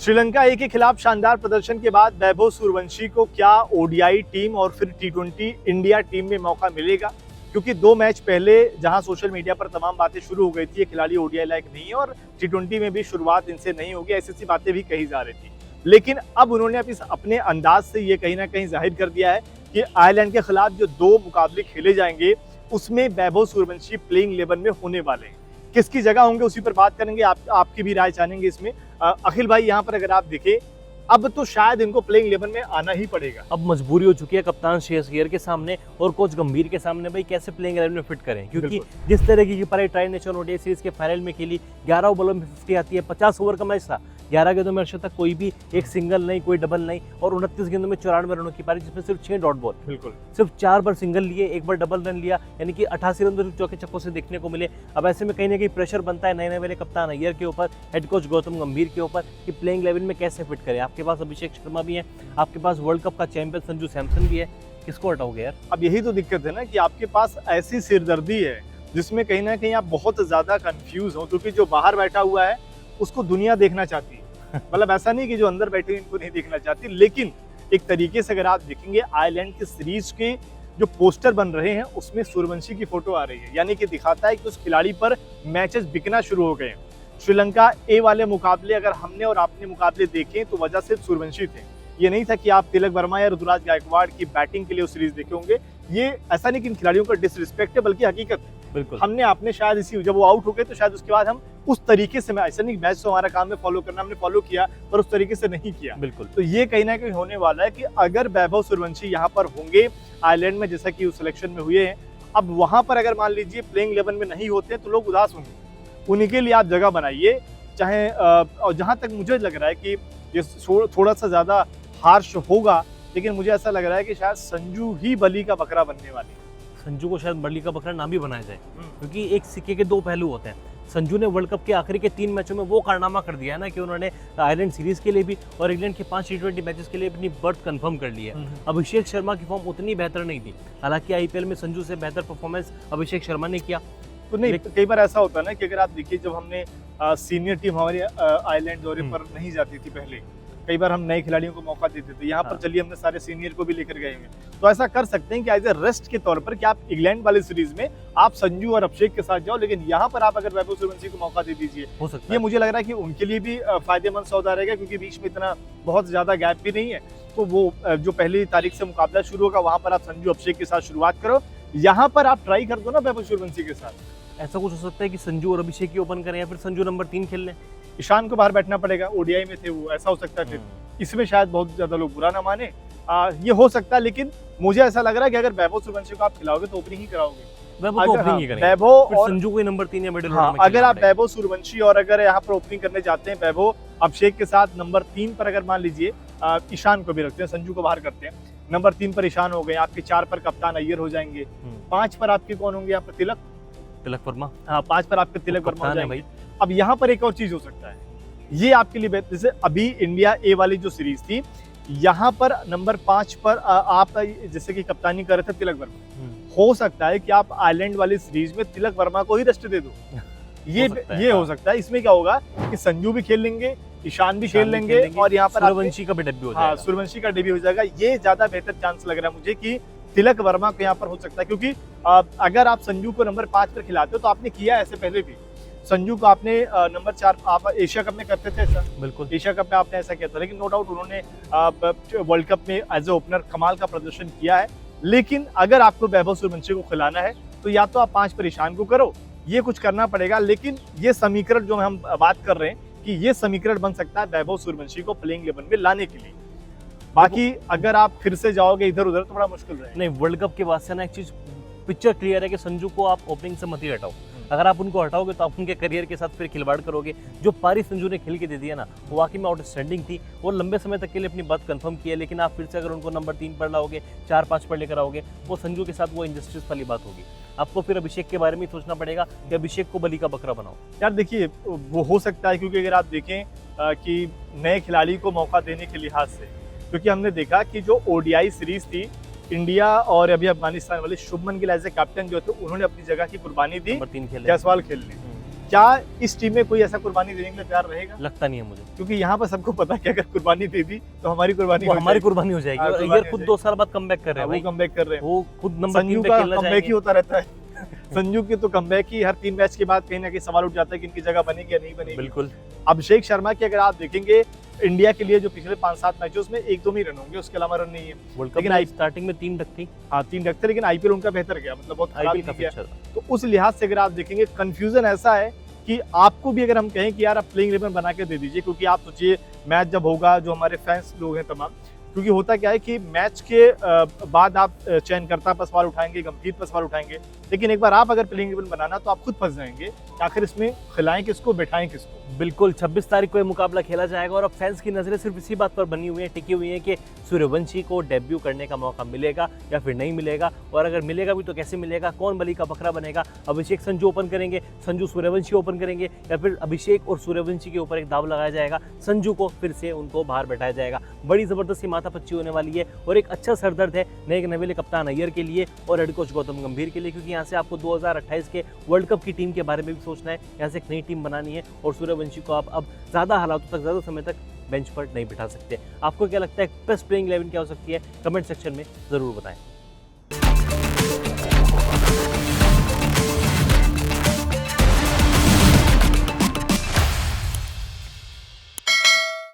श्रीलंका ए के खिलाफ शानदार प्रदर्शन के बाद वैभव सूर्यवंशी को क्या ओडीआई टीम और फिर टी20 इंडिया टीम में मौका मिलेगा? क्योंकि 2 मैच पहले जहां सोशल मीडिया पर तमाम बातें शुरू हो गई थी, ये खिलाड़ी ओडीआई लायक नहीं है और टी20 में भी शुरुआत इनसे नहीं होगी, ऐसी बातें भी कही जा रही थी। लेकिन अब उन्होंने अपने अंदाज से ये कहीं ना कहीं जाहिर कर दिया है कि आयरलैंड के खिलाफ जो 2 मुकाबले खेले जाएंगे उसमें वैभव सूर्यवंशी प्लेइंग 11 में होने वाले हैं। किसकी जगह होंगे उसी पर बात करेंगे, आपकी भी राय जानेंगे इसमें। अखिल भाई, यहाँ पर अगर आप देखें, अब तो शायद इनको प्लेइंग 11 में आना ही पड़ेगा। अब मजबूरी हो चुकी है कप्तान श्रेयस अय्यर के सामने और कोच गंभीर के सामने, भाई कैसे प्लेइंग 11 में फिट करें, क्योंकि जिस तरह की पारी ट्राई नेशनल ओडीआई सीरीज के फाइनल में खेली, 11 ओवरों में 50 आती है, 50 ओवर का मैच था, 11 गेंदों में अर्शद तक कोई भी एक सिंगल नहीं, कोई डबल नहीं, और 29 गेंदों में 94 रनों की पारी, जिसमें सिर्फ 6 डॉट बॉल, बिल्कुल सिर्फ 4 बार सिंगल लिए, 1 बार डबल रन लिया, यानी कि 88 रन चौके छक्कों से देखने को मिले। अब ऐसे में कहीं ना कहीं प्रेशर बनता है नए वाले कप्तान अय्यर के ऊपर, हेड कोच गौतम गंभीर के ऊपर, कि प्लेइंग 11 में कैसे फिट करें। आपके पास अभिषेक शर्मा भी है, आपके पास वर्ल्ड कप का चैंपियन संजू सैमसन भी है, किसको हटाओगे यार? अब यही तो दिक्कत है ना कि आपके पास ऐसी सिरदर्दी है जिसमें कहीं ना कहीं आप बहुत ज्यादा कंफ्यूज हो, क्योंकि जो बाहर बैठा हुआ है उसको दुनिया देखना चाहती है। मतलब ऐसा नहीं कि जो अंदर बैठे इनको नहीं देखना चाहती, लेकिन एक तरीके से अगर आप देखेंगे आयरलैंड की सीरीज के जो पोस्टर बन रहे हैं उसमें सूर्यवंशी की फोटो आ रही है, यानी कि दिखाता है कि उस खिलाड़ी पर मैचेस बिकना शुरू हो गए हैं। श्रीलंका ए वाले मुकाबले अगर हमने और आपने मुकाबले देखे तो वजह सिर्फ सूर्यवंशी थे। ये नहीं था कि आप तिलक वर्मा या ऋतुराज गायकवाड़ की बैटिंग के लिए उस सीरीज देखे होंगे। ये ऐसा नहीं कि इन खिलाड़ियों का डिसरिस्पेक्ट है, बल्कि हकीकत है। बिल्कुल, हमने आपने शायद इसी, जब वो आउट हो गए तो शायद उसके बाद हम उस तरीके से, ऐसा नहीं मैच तो हमारा काम है फॉलो करना, हमने फॉलो किया पर उस तरीके से नहीं किया। बिल्कुल, तो ये कहीं ना कहीं होने वाला है कि अगर वैभव सूर्यवंशी यहाँ पर होंगे आयरलैंड में, जैसा कि उस सिलेक्शन में हुए हैं, अब वहां पर अगर मान लीजिए प्लेइंग 11 में नहीं होते तो लोग उदास होंगे। उन्हीं के लिए आप जगह बनाइए, चाहे और जहां तक मुझे लग रहा है कि ये थोड़ा सा ज्यादा हार्श होगा, लेकिन मुझे ऐसा लग रहा है कि शायद संजू ही बलि का बकरा बनने वाली है। संजू को शायद बलि का बकरा ना भी बनाया जाए, क्योंकि एक सिक्के के 2 पहलू होते हैं। संजू ने वर्ल्ड कप के आखिरी के 3 मैचों में वो कारनामा कर दिया है ना कि उन्होंने आयरलैंड सीरीज के लिए भी और इंग्लैंड के 5 टी20 मैचेस के लिए अपनी बर्थ कंफर्म कर ली है। अभिषेक शर्मा की फॉर्म उतनी बेहतर नहीं थी, हालांकि आईपीएल में संजू से बेहतर परफॉर्मेंस अभिषेक शर्मा ने किया। तो नहीं, कई बार ऐसा होता है ना कि अगर आप देखिए, जब हमने सीनियर टीम हमारी आयरलैंड दौरे पर नहीं जाती थी पहले, कई बार हम नए खिलाड़ियों को मौका देते थे। यहाँ पर चलिए हमने सारे सीनियर को भी लेकर गए हैं, तो ऐसा कर सकते हैं कि एज ए रेस्ट के तौर पर कि आप इंग्लैंड वाली सीरीज में आप संजू और अभिषेक के साथ जाओ, लेकिन यहाँ पर आप अगर वैभव सूर्यवंशी को मौका दे दीजिए, हो सकता है ये मुझे लग रहा है कि उनके लिए भी फायदेमंद सौदा रहेगा, क्योंकि बीच में इतना बहुत ज्यादा गैप भी नहीं है। तो वो जो पहली तारीख से मुकाबला शुरू होगा वहां पर आप संजू अभिषेक के साथ शुरुआत करो, यहाँ पर आप ट्राई कर दो ना वैभव सूर्यवंशी के साथ। ऐसा कुछ हो सकता है कि संजू और अभिषेक की ओपन करें या फिर संजू नंबर 3 खेल लें। ईशान को बाहर बैठना पड़ेगा, ओडीआई में थे वो, ऐसा हो सकता है। फिर इसमें शायद बहुत ज्यादा लोग बुरा ना माने, ये हो सकता है, लेकिन मुझे ऐसा लग रहा है कि अगर वैभव सूर्यवंशी को आप खिलाओगे तो ओपनिंग ही कराओगे। वैभव को ओपनिंग ही करेंगे, वैभव और संजू को नंबर 3 या मिडिल हाँ, अगर आप वैभव सूर्यवंशी और अगर यहाँ पर ओपनिंग करने जाते हैं वैभव अभिषेक के साथ, नंबर 3 पर अगर मान लीजिए ईशान को भी रखते हैं, संजू को बाहर करते हैं, नंबर 3 पर ईशान हो गए, आपके 4 पर कप्तान अय्यर हो जाएंगे, 5 पर आपके कौन होंगे? यहाँ पर तिलक वर्मा। हाँ, 5 पर आपके तिलक वर्मा हो जाएंगे। अब यहाँ पर एक और चीज हो सकता है, ये आपके लिए बेहतर, जैसे अभी इंडिया ए वाली जो सीरीज थी, यहाँ पर नंबर 5 पर आप जैसे कि कप्तानी कर रहे थे तिलक वर्मा, हो सकता है कि आप आयरलैंड वाली सीरीज में तिलक वर्मा को ही रेस्ट दे दो। ये हो सकता है। इसमें क्या होगा कि संजू भी खेल लेंगे, ईशान भी खेल लेंगे और यहाँ पर सूर्यवंशी का भी डेब्यू हो जाएगा। सूर्यवंशी का डेब्यू हो जाएगा। ये ज्यादा बेहतर चांस लग रहा है मुझे कि तिलक वर्मा को यहाँ पर हो सकता है, क्योंकि अगर आप संजू को नंबर 5 पर खिलाते हो तो आपने किया ऐसे पहले भी, संजू को आपने नंबर 4 आप एशिया कप में करते थे ऐसा, बिल्कुल एशिया कप में आपने ऐसा किया था, लेकिन नो डाउट उन्होंने वर्ल्ड कप में एज ए ओपनर कमाल का प्रदर्शन किया है। लेकिन अगर आपको वैभव सूर्यवंशी को खिलाना है तो या तो आप 5 पर ईशान को करो, ये कुछ करना पड़ेगा। लेकिन ये समीकरण जो हम बात कर रहे हैं कि ये समीकरण बन सकता है वैभव सूर्यवंशी को प्लेइंग 11 में लाने के लिए। बाकी अगर आप फिर से जाओगे इधर उधर तो बड़ा मुश्किल रहेगा। नहीं, वर्ल्ड कप के बाद से ना एक चीज पिक्चर क्लियर है कि संजू को आप ओपनिंग से मत ही हटाओ। अगर आप उनको हटाओगे तो आप उनके करियर के साथ फिर खिलवाड़ करोगे। जो पारी संजू ने खेल के दे दिया ना, वो वाकई में आउटस्टैंडिंग थी और लंबे समय तक के लिए अपनी बात कंफर्म की है। लेकिन आप फिर से अगर उनको नंबर 3 पर लाओगे, 4-5 पर लेकर आओगे, वो संजू के साथ वो इंजस्टिस वाली बात होगी। आपको फिर अभिषेक के बारे में सोचना पड़ेगा कि अभिषेक को बलि का बकरा बनाओ। यार देखिए, वो हो सकता है, क्योंकि अगर आप देखें कि नए खिलाड़ी को मौका देने के लिहाज से, क्योंकि हमने देखा कि जो ओडीआई सीरीज थी इंडिया और अभी अफगानिस्तान वाले, Shubman Gill as a captain जो थे उन्होंने अपनी जगह की कुर्बानी दी, नंबर 3 खेले, जायसवाल खेलने। क्या इस टीम में कोई ऐसा कुर्बानी देने के लिए तैयार रहेगा? लगता नहीं है मुझे, क्योंकि यहाँ पर सबको पता है कि अगर कुर्बानी दे दी तो हमारी कुर्बानी वो हो हमारी जाएगी। कुर्बानी हो जाएगी। हाँ, और कुर्बानी अय्यर हो खुद जाएगी। 2 साल बाद कमबैक कर रहे हैं वो भाई, कमबैक कर रहे हैं। वो खुद नंबर 3 संजू पे का खेलना कमबैक ही चाहेंगे। होता रहता है। संजू की तो कमबैक ही हर 3 मैच के बाद कहीं ना कहीं सवाल उठ जाता है कि इनकी जगह बनेगी या नहीं बनेगी। बिल्कुल। अभिषेक शर्मा की अगर आप देखेंगे इंडिया के लिए जो पिछले 5-7 मैचों में 1-2 ही रन होंगे, उसके अलावा रन नहीं है। वर्ल्ड लेकिन कप आई- स्टार्टिंग में 3 डक थी, हाँ 3 रखते, लेकिन आईपीएल उनका बेहतर गया, मतलब बहुत खराब आईपीएल नहीं का गया। फिक्चर था। तो उस लिहाज से अगर आप देखेंगे कंफ्यूजन ऐसा है कि आपको भी अगर हम कहें कि यार आप प्लेइंग 11 बना के दे दीजिए, क्योंकि आप सोचिए मैच जब होगा, जो हमारे फैंस लोग हैं तमाम, क्योंकि होता क्या है कि मैच के बाद आप चयनकर्ता पर सवाल उठाएंगे, गंभीर पर सवाल उठाएंगे, लेकिन एक बार आप अगर प्लेइंग 11 बनाना तो आप खुद फंस जाएंगे कि आखिर इसमें खिलाएं किसको, बैठाएं किसको। बिल्कुल 26 तारीख को ये मुकाबला खेला जाएगा और अब फैंस की नजरें सिर्फ इसी बात पर बनी हुई हैं, टिकी हुई हैं कि सूर्यवंशी को डेब्यू करने का मौका मिलेगा या फिर नहीं मिलेगा, और अगर मिलेगा भी तो कैसे मिलेगा, कौन बली का बकरा बनेगा। अभिषेक संजू ओपन करेंगे, संजू सूर्यवंशी ओपन करेंगे, या फिर अभिषेक और सूर्यवंशी के ऊपर एक दाव लगाया जाएगा, संजू को फिर से उनको बाहर बैठाया जाएगा। बड़ी जबरदस्त माथापच्ची होने वाली है और एक अच्छा सरदर्द है नए नवेले कप्तान अय्यर के लिए और हेड कोच गौतम गंभीर के लिए, क्योंकि यहाँ से आपको 2028 के वर्ल्ड कप की टीम के बारे में भी सोचना है, यहाँ से एक नई टीम बनानी है और सूर्यवंशी को आप अब ज़्यादा हालातों तक, ज़्यादा समय तक बेंच पर नहीं बिठा सकते। आपको क्या लगता है बेस्ट प्लेइंग 11 क्या हो सकती है? कमेंट सेक्शन में ज़रूर बताएं।